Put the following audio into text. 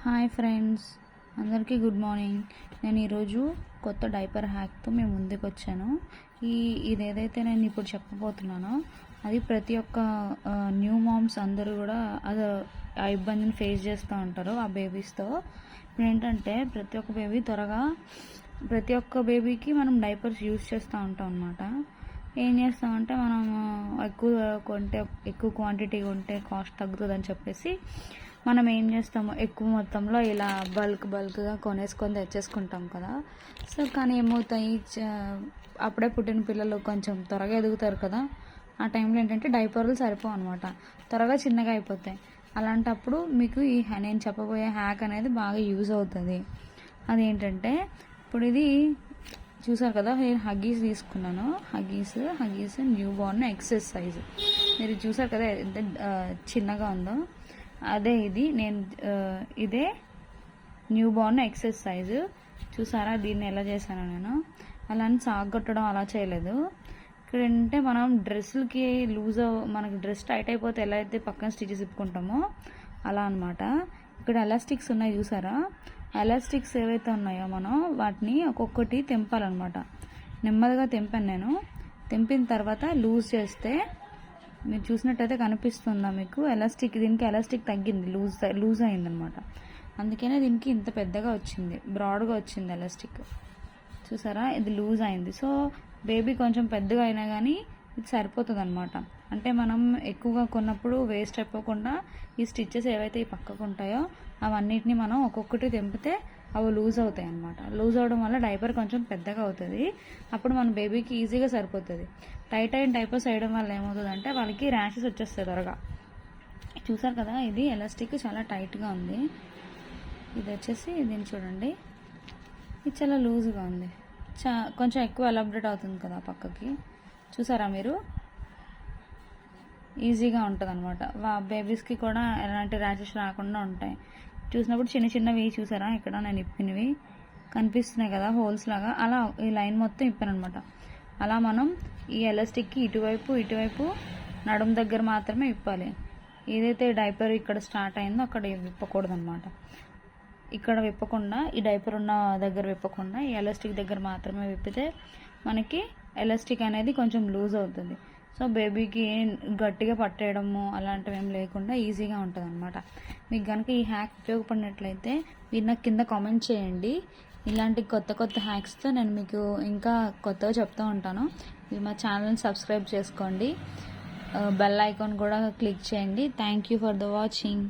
Hi friends, అందరికీ good morning. నేను ఈరోజు కొత్త డైపర్ హ్యాక్తో మేము ముందుకు వచ్చాను. ఇదేదైతే నేను ఇప్పుడు చెప్పబోతున్నానో అది ప్రతి ఒక్క న్యూ మామ్స్ అందరూ కూడా అది ఆ ఇబ్బందిని ఫేస్ చేస్తూ ఉంటారు ఆ బేబీస్తో. ఇప్పుడు ఏంటంటే ప్రతి ఒక్క బేబీకి మనం డైపర్స్ యూజ్ చేస్తూ ఉంటాం అన్నమాట. ఏం చేస్తామంటే మనం ఎక్కువ క్వాంటిటీ కొంటే కాస్ట్ తగ్గుతుందని చెప్పేసి మనం ఏం చేస్తాము, ఎక్కువ మొత్తంలో ఇలా బల్క్గా కొనేసుకొని తెచ్చేసుకుంటాం కదా. సో కానీ ఏమవుతాయి, అప్పుడే పుట్టిన పిల్లలు కొంచెం త్వరగా ఎదుగుతారు కదా. ఆ టైంలో ఏంటంటే డైపర్లు సరిపోవు అనమాట, త్వరగా చిన్నగా అయిపోతాయి. అలాంటప్పుడు మీకు నేను చెప్పబోయే హ్యాక్ అనేది బాగా యూజ్ అవుతుంది. అదేంటంటే, ఇప్పుడు ఇది చూసారు కదా, నేను హగ్గీస్ తీసుకున్నాను. Huggies new Born excess size. మీరు చూసారు కదా ఎంత చిన్నగా ఉందో. అదే ఇదే న్యూ బోర్న్ ఎక్సెస్ సైజు. చూసారా దీన్ని ఎలా చేశాను నేను. అలా అని సాగొట్టడం అలా చేయలేదు. ఇక్కడ ఏంటంటే మనం డ్రెస్సులకి మనకి డ్రెస్ టైట్ అయిపోతే ఎలా అయితే పక్కన స్టిచెస్ ఇప్పుకుంటామో అలా అనమాట. ఇక్కడ ఎలాస్టిక్స్ ఉన్నాయి చూసారా. ఎలాస్టిక్స్ ఏవైతే ఉన్నాయో మనం వాటిని ఒక్కొక్కటి తెంపాలన్నమాట. నెమ్మదిగా తెంపాను నేను. తెంపిన తర్వాత లూజ్ చేస్తే మీరు చూసినట్టయితే కనిపిస్తుందా మీకు, దీనికి ఎలాస్టిక్ తగ్గింది, లూజ్ అయిందనమాట. అందుకనే దీనికి ఇంత పెద్దగా వచ్చింది, బ్రాడ్గా వచ్చింది ఎలాస్టిక్. చూసారా, ఇది లూజ్ అయింది. సో బేబీ కొంచెం పెద్దగా అయినా కానీ ఇది సరిపోతుంది అనమాట. అంటే మనం ఎక్కువగా కొన్నప్పుడు వేస్ట్ అయిపోకుండా ఈ స్టిచ్చెస్ ఏవైతే ఈ పక్కకు ఉంటాయో అవన్నిటిని మనం ఒక్కొక్కటి తెంపితే అవి లూజ్ అవుతాయి అన్నమాట. లూజ్ అవడం వల్ల డైపర్ కొంచెం పెద్దగా అవుతుంది. అప్పుడు మన బేబీకి ఈజీగా సరిపోతుంది. టైట్ అయిన డైపర్స్ వేయడం వల్ల ఏమవుతుందంటే వాళ్ళకి ర్యాషెస్ వచ్చేస్తాయి త్వరగా. చూసారు కదా, ఇది ఎలాస్టిక్ చాలా టైట్గా ఉంది. ఇది వచ్చేసి దీన్ని చూడండి, ఇది చాలా లూజ్గా ఉంది. కొంచెం ఎక్కువ ఎలాబరేట్ అవుతుంది కదా పక్కకి. చూసారా మీరు, ఈజీగా ఉంటుంది అనమాట. బేబీస్కి కూడా ఎలాంటి ర్యాషెస్ రాకుండా ఉంటాయి. చూసినప్పుడు చిన్నవి చూసారా, ఇక్కడ నేను ఇప్పినవి కనిపిస్తున్నాయి కదా హోల్స్ లాగా, అలా ఈ లైన్ మొత్తం ఇప్పాను అనమాట. అలా మనం ఈ ఎలాస్టిక్కి ఇటువైపు నడుము దగ్గర మాత్రమే ఇప్పాలి. ఏదైతే డైపర్ ఇక్కడ స్టార్ట్ అయిందో అక్కడ విప్పకూడదు అనమాట. ఇక్కడ విప్పకుండా, ఈ డైపర్ ఉన్న దగ్గర విప్పకుండా ఈ ఎలాస్టిక్ దగ్గర మాత్రమే విప్పితే మనకి ఎలాస్టిక్ అనేది కొంచెం లూజ్ అవుతుంది. సో బేబీకి గట్టిగా పట్టేయడము అలాంటివి ఏం లేకుండా ఈజీగా ఉంటుంది అనమాట. మీకు కనుక ఈ హ్యాక్ ఉపయోగపడినట్లయితే మీరు నాకు కింద కామెంట్ చేయండి. ఇలాంటి కొత్త హ్యాక్స్తో నేను మీకు ఇంకా కొత్తగా చెప్తూ ఉంటాను. మీరు మా ఛానల్ని సబ్స్క్రైబ్ చేసుకోండి, బెల్ ఐకాన్ కూడా క్లిక్ చేయండి. Thank you for the watching.